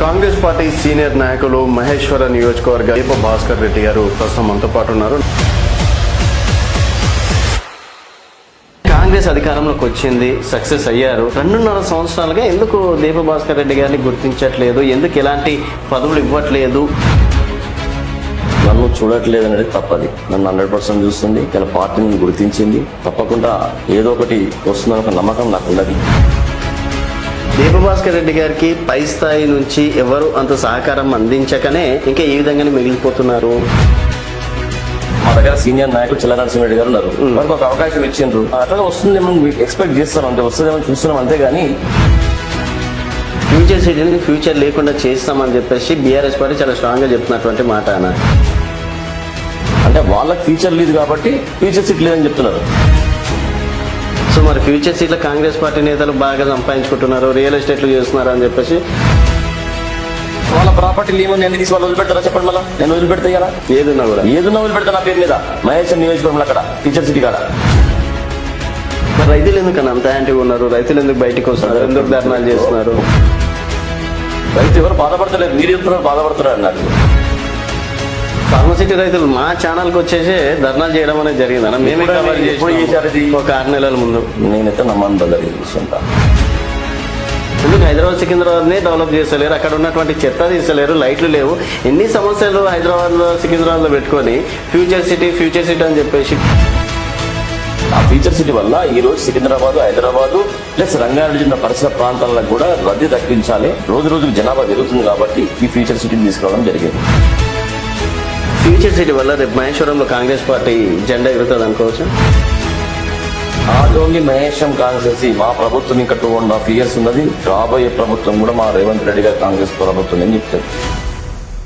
Congress party senior నాయకులు మహేశ్వర నియోజకవర్గ దీప భాస్కర్ రెడ్డి గారు ప్రస్తుతం మనతో పాటు ఉన్నారు. కాంగ్రెస్ అధికారంలోకి వచ్చింది, సక్సెస్ అయ్యారు. 2.5 సంవత్సరాలుగా ఎందుకు దీప భాస్కర్ రెడ్డి గారిని గుర్తించట్లేదు, ఎందుకు ఎలాంటి పదవులు ఇవ్వట్లేదు? నన్ను చూడట్లేదు అనేది తప్పది. నన్ను 100% చూస్తుంది, ఇలా పార్టీని గుర్తించింది. తప్పకుండా ఏదో ఒకటి వస్తుందని ఒక నమ్మకం నాకు ఉన్నది. దీప భాస్కర్ రెడ్డి గారికి పై స్థాయి నుంచి ఎవరు అంత సహకారం అందించకనే ఇంకా ఈ విధంగానే మిగిలిపోతున్నారు. మా దగ్గర సీనియర్ నాయకులు చిల్ల నరసింహారెడ్డి గారు ఉన్నారు. మనకు ఒక అవకాశం ఇచ్చిండ్రు, అట్లా వస్తుందేమో ఎక్స్పెక్ట్ చేస్తాం, అంతే వస్తుందేమో చూస్తున్నాం అంతేగాని ఫ్యూచర్ సిటీని ఫ్యూచర్ లేకుండా చేస్తామని చెప్పేసి బీఆర్ఎస్ పార్టీ చాలా స్ట్రాంగ్ గా చెప్తున్నటువంటి మాట. అంటే వాళ్ళకి ఫ్యూచర్ లేదు కాబట్టి ఫ్యూచర్ సిటీ లేదని చెప్తున్నారు. సో మరి ఫ్యూచర్ సీట్లో కాంగ్రెస్ పార్టీ నేతలు బాగా సంపాదించుకుంటున్నారు, రియల్ ఎస్టేట్లు చేస్తున్నారు అని చెప్పేసి వాళ్ళ ప్రాపర్టీలు ఏమో నేను తీసి వాళ్ళు వదిలిపెడతారా చెప్పండి. మళ్ళీ నేను వదిలిపెడతా కదా, ఏదున్నా వదిలిపెడతా నా పేరు మీద మహేష్ నియోజకవర్గంలో అక్కడ ఫ్యూచర్ సిటీ కాడ. మరి రైతులు ఎందుకన్నా అంత యాంటీగా ఉన్నారు? రైతులు ఎందుకు బయటకు వస్తున్నారు, ఎందుకు ధర్నాలు చేస్తున్నారు? రైతు ఎవరు బాధపడతలేదు, మీరు చెప్తున్నారు బాధపడుతున్నారు అన్నారు. ఫార్మసిటీ రైతులు మా ఛానల్ కి వచ్చేసి ధర్నాలు చేయడం అనేది జరిగిందన్న. మేమే కవర్ చేసి ఒక 6 నెలల ముందు. నేనైతే నమ్మను బదలి ఎందుకు హైదరాబాద్ సికింద్రాబాద్ ని డెవలప్ చేస్తలేరు, అక్కడ ఉన్నటువంటి చెత్త తీసలేరు, లైట్లు లేవు, ఎన్ని సమస్యలు హైదరాబాద్ లో సికింద్రాబాద్ లో పెట్టుకొని ఫ్యూచర్ సిటీ అని చెప్పేసి ఆ ఫ్యూచర్ సిటీ వల్ల ఈ రోజు సికింద్రాబాద్, హైదరాబాద్ ప్లస్ రంగారెడ్డి జిల్లా పరిసర ప్రాంతాలకు కూడా రద్దీ తగ్గించాలి. రోజు రోజుకు జనాభా పెరుగుతుంది కాబట్టి ఈ ఫ్యూచర్ సిటీని తీసుకురావడం జరిగింది. ఫ్యూచర్ సిటీ వల్ల రేపు మహేశ్వరంలో కాంగ్రెస్ పార్టీ జెండా ఎగురుతుంది అనుకోవచ్చు. ఆదోని మహేశం కాంగ్రెస్ మా ప్రభుత్వం ఇంకా 2.5 years ఉన్నది. రాబోయే ప్రభుత్వం కూడా మా రేవంత్ రెడ్డి గారి కాంగ్రెస్ ప్రభుత్వం అని చెప్తారు.